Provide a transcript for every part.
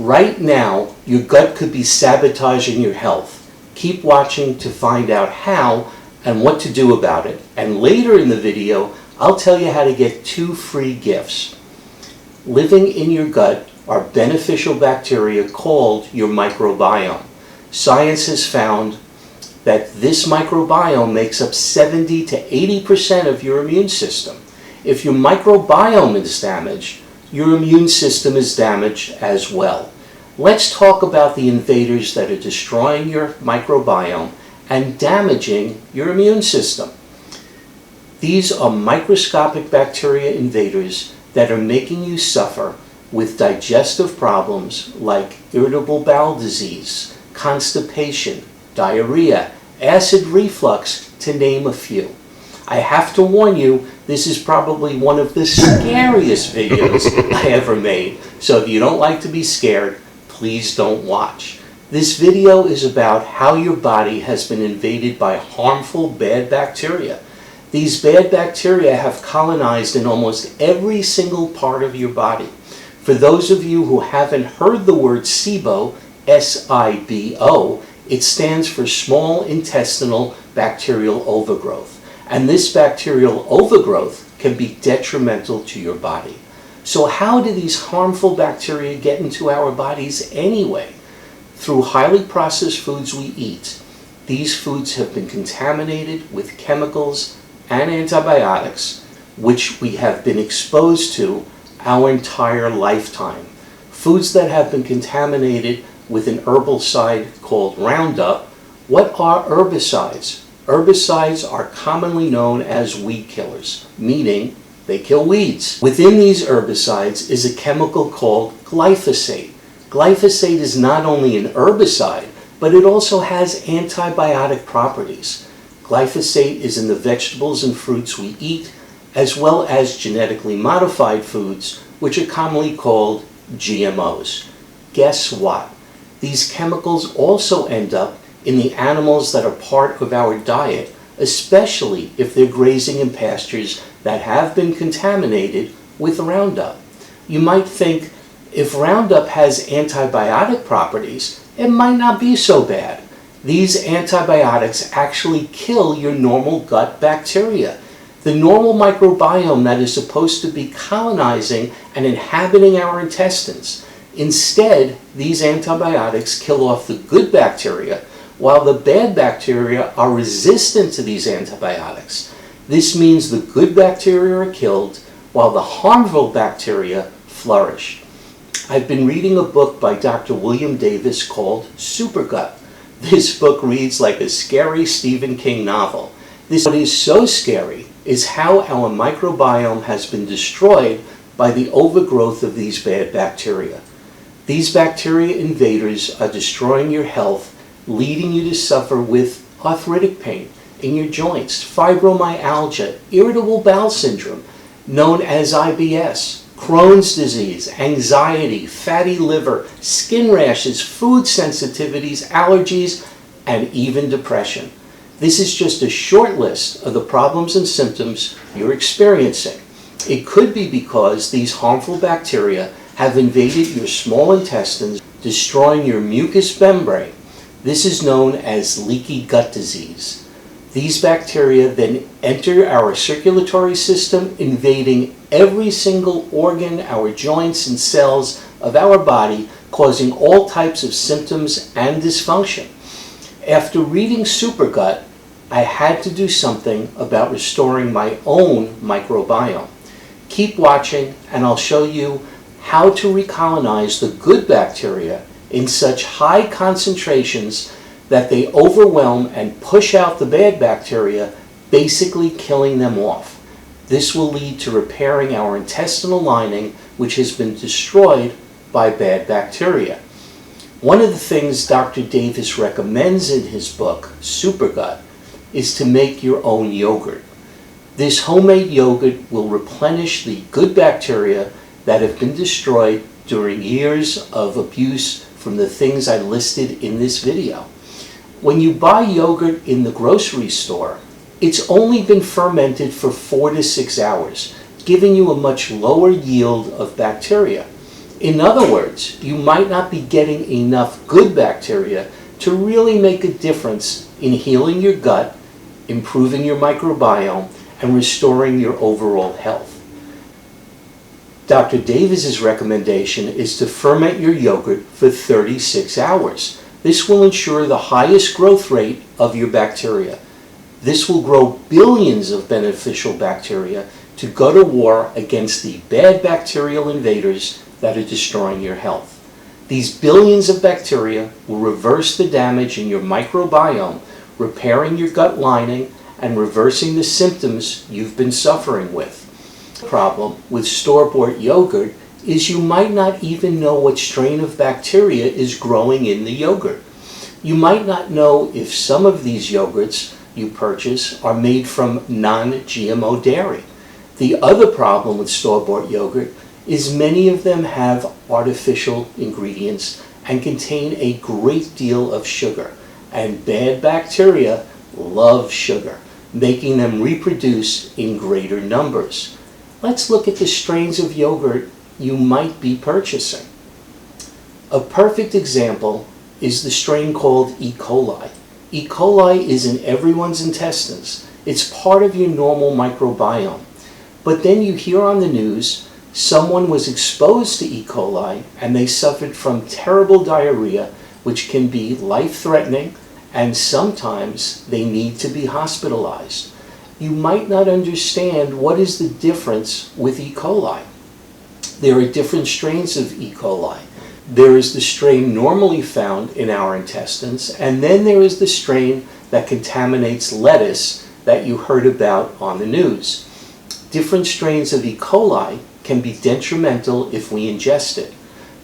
Right now, your gut could be sabotaging your health. Keep watching to find out how and what to do about it. And later in the video, I'll tell you how to get 2 free gifts. Living in your gut are beneficial bacteria called your microbiome. Science has found that this microbiome makes up 70 to 80% of your immune system. If your microbiome is damaged, your immune system is damaged as well. Let's talk about the invaders that are destroying your microbiome and damaging your immune system. These are microscopic bacteria invaders that are making you suffer with digestive problems like irritable bowel disease, constipation, diarrhea, acid reflux, to name a few. I have to warn you, this is probably one of the scariest videos I ever made, so if you don't like to be scared, please don't watch. This video is about how your body has been invaded by harmful bad bacteria. These bad bacteria have colonized in almost every single part of your body. For those of you who haven't heard the word SIBO, S-I-B-O, it stands for small intestinal bacterial overgrowth. And this bacterial overgrowth can be detrimental to your body. So how do these harmful bacteria get into our bodies anyway? Through highly processed foods we eat. These foods have been contaminated with chemicals and antibiotics, which we have been exposed to our entire lifetime. Foods that have been contaminated with an herbicide called Roundup. What are herbicides? Herbicides are commonly known as weed killers, meaning they kill weeds. Within these herbicides is a chemical called glyphosate. Glyphosate is not only an herbicide, but it also has antibiotic properties. Glyphosate is in the vegetables and fruits we eat, as well as genetically modified foods, which are commonly called GMOs. Guess what? These chemicals also end up in the animals that are part of our diet, especially if they're grazing in pastures that have been contaminated with Roundup. You might think, if Roundup has antibiotic properties, it might not be so bad. These antibiotics actually kill your normal gut bacteria. The normal microbiome that is supposed to be colonizing and inhabiting our intestines. Instead, these antibiotics kill off the good bacteria, while the bad bacteria are resistant to these antibiotics. This means the good bacteria are killed, while the harmful bacteria flourish. I've been reading a book by Dr. William Davis called Supergut. This book reads like a scary Stephen King novel. What is so scary is how our microbiome has been destroyed by the overgrowth of these bad bacteria. These bacteria invaders are destroying your health, leading you to suffer with arthritic pain in your joints, fibromyalgia, irritable bowel syndrome, known as IBS, Crohn's disease, anxiety, fatty liver, skin rashes, food sensitivities, allergies, and even depression. This is just a short list of the problems and symptoms you're experiencing. It could be because these harmful bacteria have invaded your small intestines, destroying your mucous membrane. This is known as leaky gut disease. These bacteria then enter our circulatory system, invading every single organ, our joints and cells of our body, causing all types of symptoms and dysfunction. After reading Supergut, I had to do something about restoring my own microbiome. Keep watching and I'll show you how to recolonize the good bacteria in such high concentrations that they overwhelm and push out the bad bacteria, basically killing them off. This will lead to repairing our intestinal lining, which has been destroyed by bad bacteria. One of the things Dr. Davis recommends in his book, Supergut, is to make your own yogurt. This homemade yogurt will replenish the good bacteria that have been destroyed during years of abuse from the things I listed in this video. When you buy yogurt in the grocery store, it's only been fermented for 4 to 6 hours, giving you a much lower yield of bacteria. In other words, you might not be getting enough good bacteria to really make a difference in healing your gut, improving your microbiome, and restoring your overall health. Dr. Davis's recommendation is to ferment your yogurt for 36 hours. This will ensure the highest growth rate of your bacteria. This will grow billions of beneficial bacteria to go to war against the bad bacterial invaders that are destroying your health. These billions of bacteria will reverse the damage in your microbiome, repairing your gut lining and reversing the symptoms you've been suffering with. The problem with store-bought yogurt is you might not even know what strain of bacteria is growing in the yogurt. You might not know if some of these yogurts you purchase are made from non-GMO dairy. The other problem with store-bought yogurt is many of them have artificial ingredients and contain a great deal of sugar, and bad bacteria love sugar, making them reproduce in greater numbers. Let's look at the strains of yogurt you might be purchasing. A perfect example is the strain called E. coli. E. coli is in everyone's intestines. It's part of your normal microbiome. But then you hear on the news someone was exposed to E. coli and they suffered from terrible diarrhea, which can be life-threatening, and sometimes they need to be hospitalized. You might not understand what is the difference with E. coli. There are different strains of E. coli. There is the strain normally found in our intestines, and then there is the strain that contaminates lettuce that you heard about on the news. Different strains of E. coli can be detrimental if we ingest it.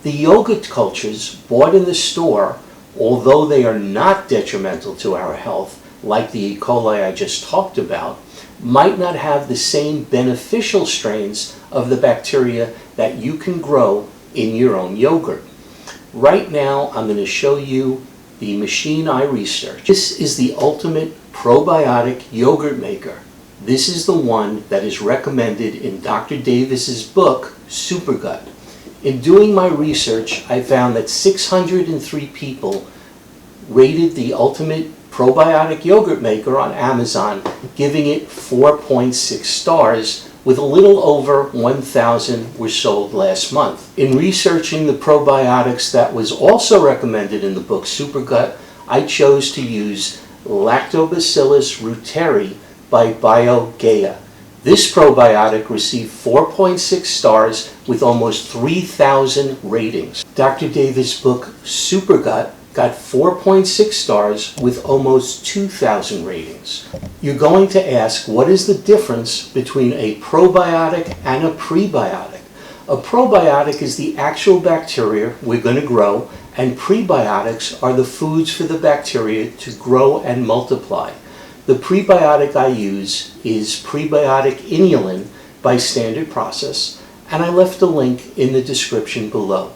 The yogurt cultures bought in the store, although they are not detrimental to our health, like the E. coli I just talked about, might not have the same beneficial strains of the bacteria that you can grow in your own yogurt. Right now, I'm going to show you the machine I researched. This is the ultimate probiotic yogurt maker. This is the one that is recommended in Dr. Davis's book, Supergut. In doing my research, I found that 603 people rated the ultimate probiotic yogurt maker on Amazon, giving it 4.6 stars, with a little over 1,000 were sold last month. In researching the probiotics that was also recommended in the book Supergut, I chose to use Lactobacillus reuteri by BioGaia. This probiotic received 4.6 stars with almost 3,000 ratings. Dr. Davis' book Supergut got 4.6 stars with almost 2,000 ratings. You're going to ask, what is the difference between a probiotic and a prebiotic? A probiotic is the actual bacteria we're going to grow, and prebiotics are the foods for the bacteria to grow and multiply. The prebiotic I use is prebiotic inulin by Standard Process, and I left a link in the description below.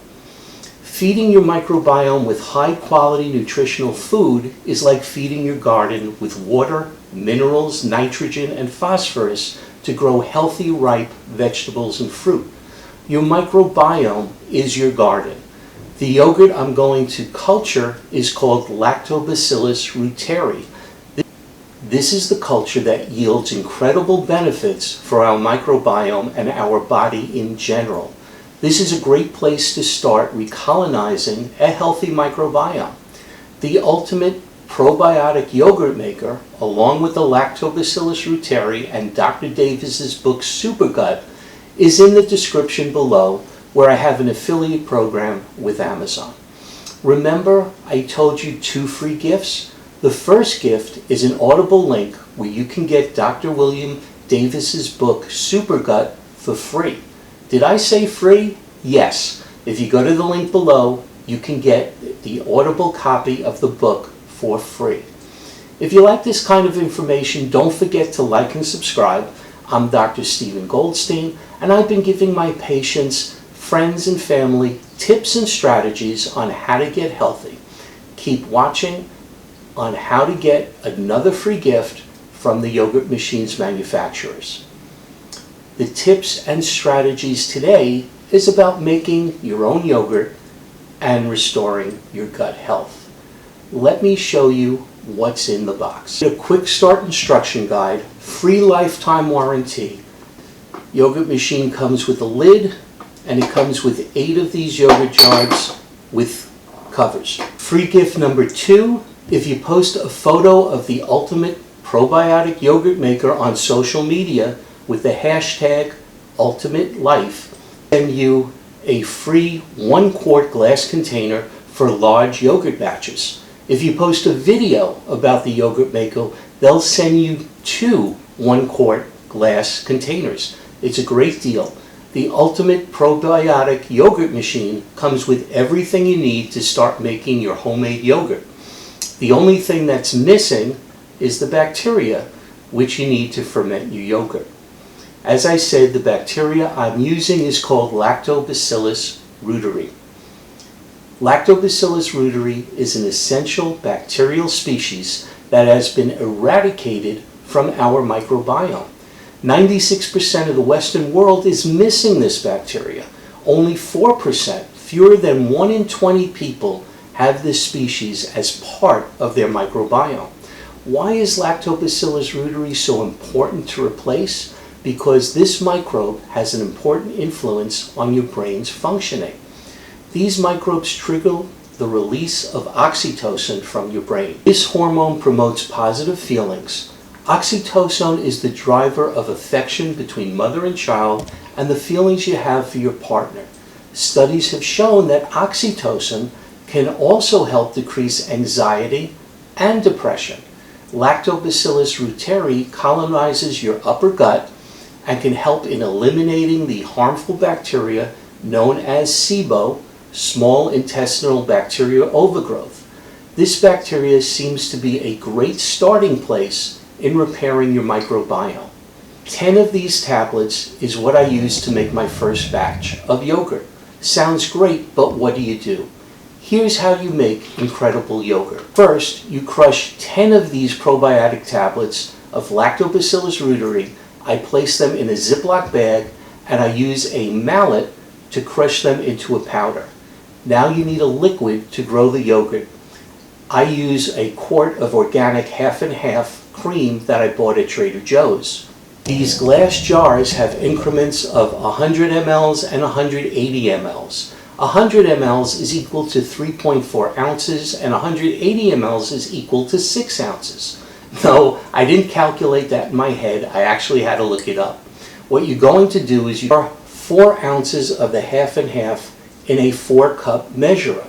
Feeding your microbiome with high-quality nutritional food is like feeding your garden with water, minerals, nitrogen, and phosphorus to grow healthy, ripe vegetables and fruit. Your microbiome is your garden. The yogurt I'm going to culture is called Lactobacillus reuteri. This is the culture that yields incredible benefits for our microbiome and our body in general. This is a great place to start recolonizing a healthy microbiome. The ultimate probiotic yogurt maker, along with the Lactobacillus reuteri and Dr. Davis's book Supergut, is in the description below, where I have an affiliate program with Amazon. Remember, I told you 2 free gifts? The first gift is an Audible link where you can get Dr. William Davis's book Supergut for free. Did I say free? Yes. If you go to the link below, you can get the Audible copy of the book for free. If you like this kind of information, don't forget to like and subscribe. I'm Dr. Stephen Goldstein, and I've been giving my patients, friends, and family tips and strategies on how to get healthy. Keep watching on how to get another free gift from the yogurt machines manufacturers. The tips and strategies today is about making your own yogurt and restoring your gut health. Let me show you what's in the box. A quick start instruction guide, free lifetime warranty. Yogurt machine comes with a lid, and it comes with 8 of these yogurt jars with covers. Free gift number 2, if you post a photo of the ultimate probiotic yogurt maker on social media with the hashtag #UltimateLife, send you a free 1-quart glass container for large yogurt batches. If you post a video about the yogurt maker, they'll send you 2 1-quart glass containers. It's a great deal. The ultimate probiotic yogurt machine comes with everything you need to start making your homemade yogurt. The only thing that's missing is the bacteria, which you need to ferment your yogurt. As I said, the bacteria I'm using is called Lactobacillus reuteri. Lactobacillus reuteri is an essential bacterial species that has been eradicated from our microbiome. 96% of the Western world is missing this bacteria. Only 4%, fewer than 1 in 20 people, have this species as part of their microbiome. Why is Lactobacillus reuteri so important to replace? Because this microbe has an important influence on your brain's functioning. These microbes trigger the release of oxytocin from your brain. This hormone promotes positive feelings. Oxytocin is the driver of affection between mother and child and the feelings you have for your partner. Studies have shown that oxytocin can also help decrease anxiety and depression. Lactobacillus reuteri colonizes your upper gut and can help in eliminating the harmful bacteria known as SIBO, small intestinal bacterial overgrowth. This bacteria seems to be a great starting place in repairing your microbiome. 10 of these tablets is what I used to make my first batch of yogurt. Sounds great, but what do you do? Here's how you make incredible yogurt. First, you crush 10 of these probiotic tablets of Lactobacillus reuteri. I place them in a Ziploc bag and I use a mallet to crush them into a powder. Now you need a liquid to grow the yogurt. I use a quart of organic half and half cream that I bought at Trader Joe's. These glass jars have increments of 100 mLs and 180 mLs. 100 mLs is equal to 3.4 ounces and 180 mLs is equal to 6 ounces. No, I didn't calculate that in my head. I actually had to look it up. What you're going to do is you pour 4 ounces of the half and half in a 4-cup measurer.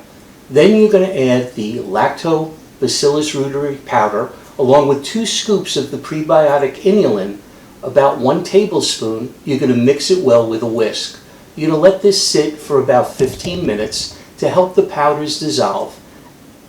Then you're going to add the Lactobacillus reuteri powder along with 2 scoops of the prebiotic inulin, about 1 tablespoon. You're going to mix it well with a whisk. You're going to let this sit for about 15 minutes to help the powders dissolve,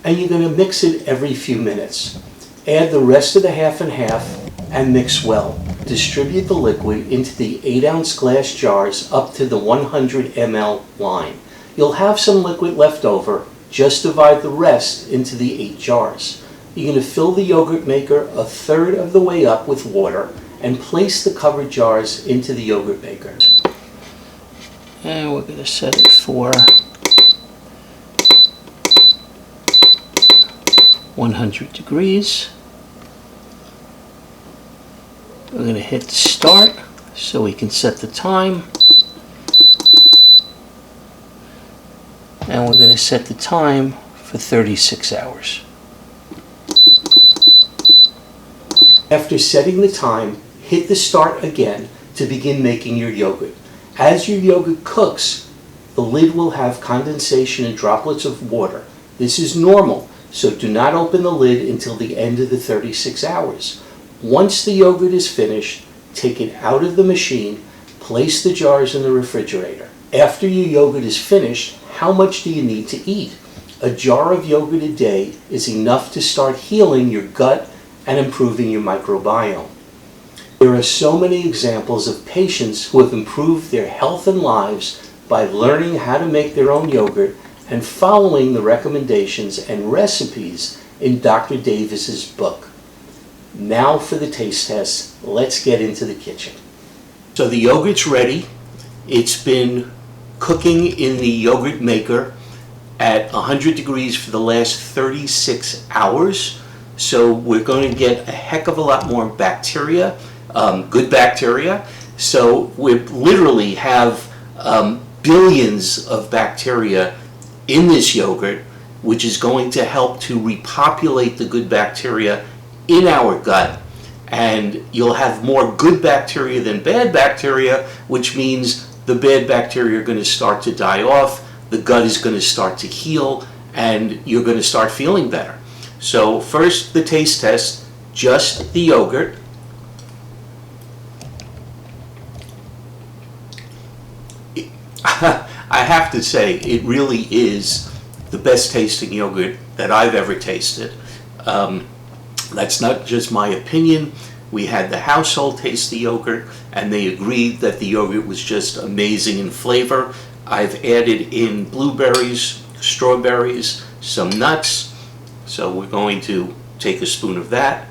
and you're going to mix it every few minutes. Add the rest of the half and half and mix well. Distribute the liquid into the 8-ounce glass jars up to the 100 ml line. You'll have some liquid left over. Just divide the rest into the 8 jars. You're going to fill the yogurt maker 1/3 of the way up with water and place the covered jars into the yogurt maker. And we're going to set it for 100 degrees. We're going to hit start so we can set the time. And we're going to set the time for 36 hours. After setting the time, hit the start again to begin making your yogurt. As your yogurt cooks, the lid will have condensation and droplets of water. This is normal, so do not open the lid until the end of the 36 hours. Once the yogurt is finished, take it out of the machine, place the jars in the refrigerator. After your yogurt is finished, how much do you need to eat? A jar of yogurt a day is enough to start healing your gut and improving your microbiome. There are so many examples of patients who have improved their health and lives by learning how to make their own yogurt and following the recommendations and recipes in Dr. Davis's book. Now for the taste test. Let's get into the kitchen. So the yogurt's ready. It's been cooking in the yogurt maker at 100 degrees for the last 36 hours. So we're going to get a heck of a lot more bacteria, good bacteria. So we literally have billions of bacteria in this yogurt, which is going to help to repopulate the good bacteria in our gut. And you'll have more good bacteria than bad bacteria, which means the bad bacteria are going to start to die off, the gut is going to start to heal, and you're going to start feeling better. So first, the taste test, just the yogurt. I have to say, it really is the best tasting yogurt that I've ever tasted. That's not just my opinion. We had the household taste the yogurt, and they agreed that the yogurt was just amazing in flavor. I've added in blueberries, strawberries, some nuts. So we're going to take a spoon of that.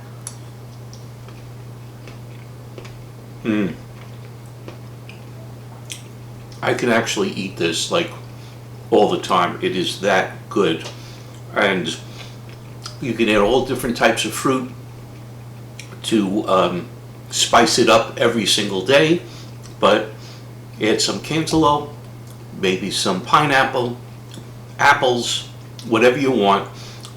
I can actually eat this like all the time. It is that good. And you can add all different types of fruit to spice it up every single day, but add some cantaloupe, maybe some pineapple, apples, whatever you want.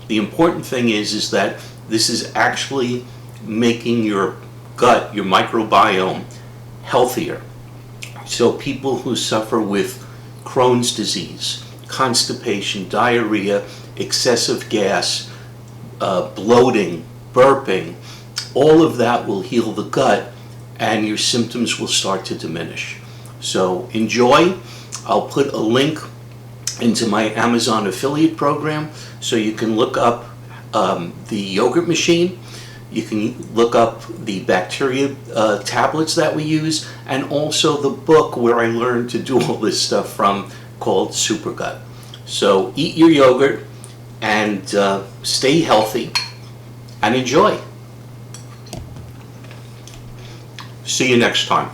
The important thing is that this is actually making your gut, your microbiome, healthier. So people who suffer with Crohn's disease, constipation, diarrhea, excessive gas, bloating, burping, all of that will heal the gut and your symptoms will start to diminish. So enjoy. I'll put a link into my Amazon affiliate program so you can look up the yogurt machine. You can look up the bacteria tablets that we use, and also the book where I learned to do all this stuff from, called Super Gut. So eat your yogurt and stay healthy and enjoy. See you next time.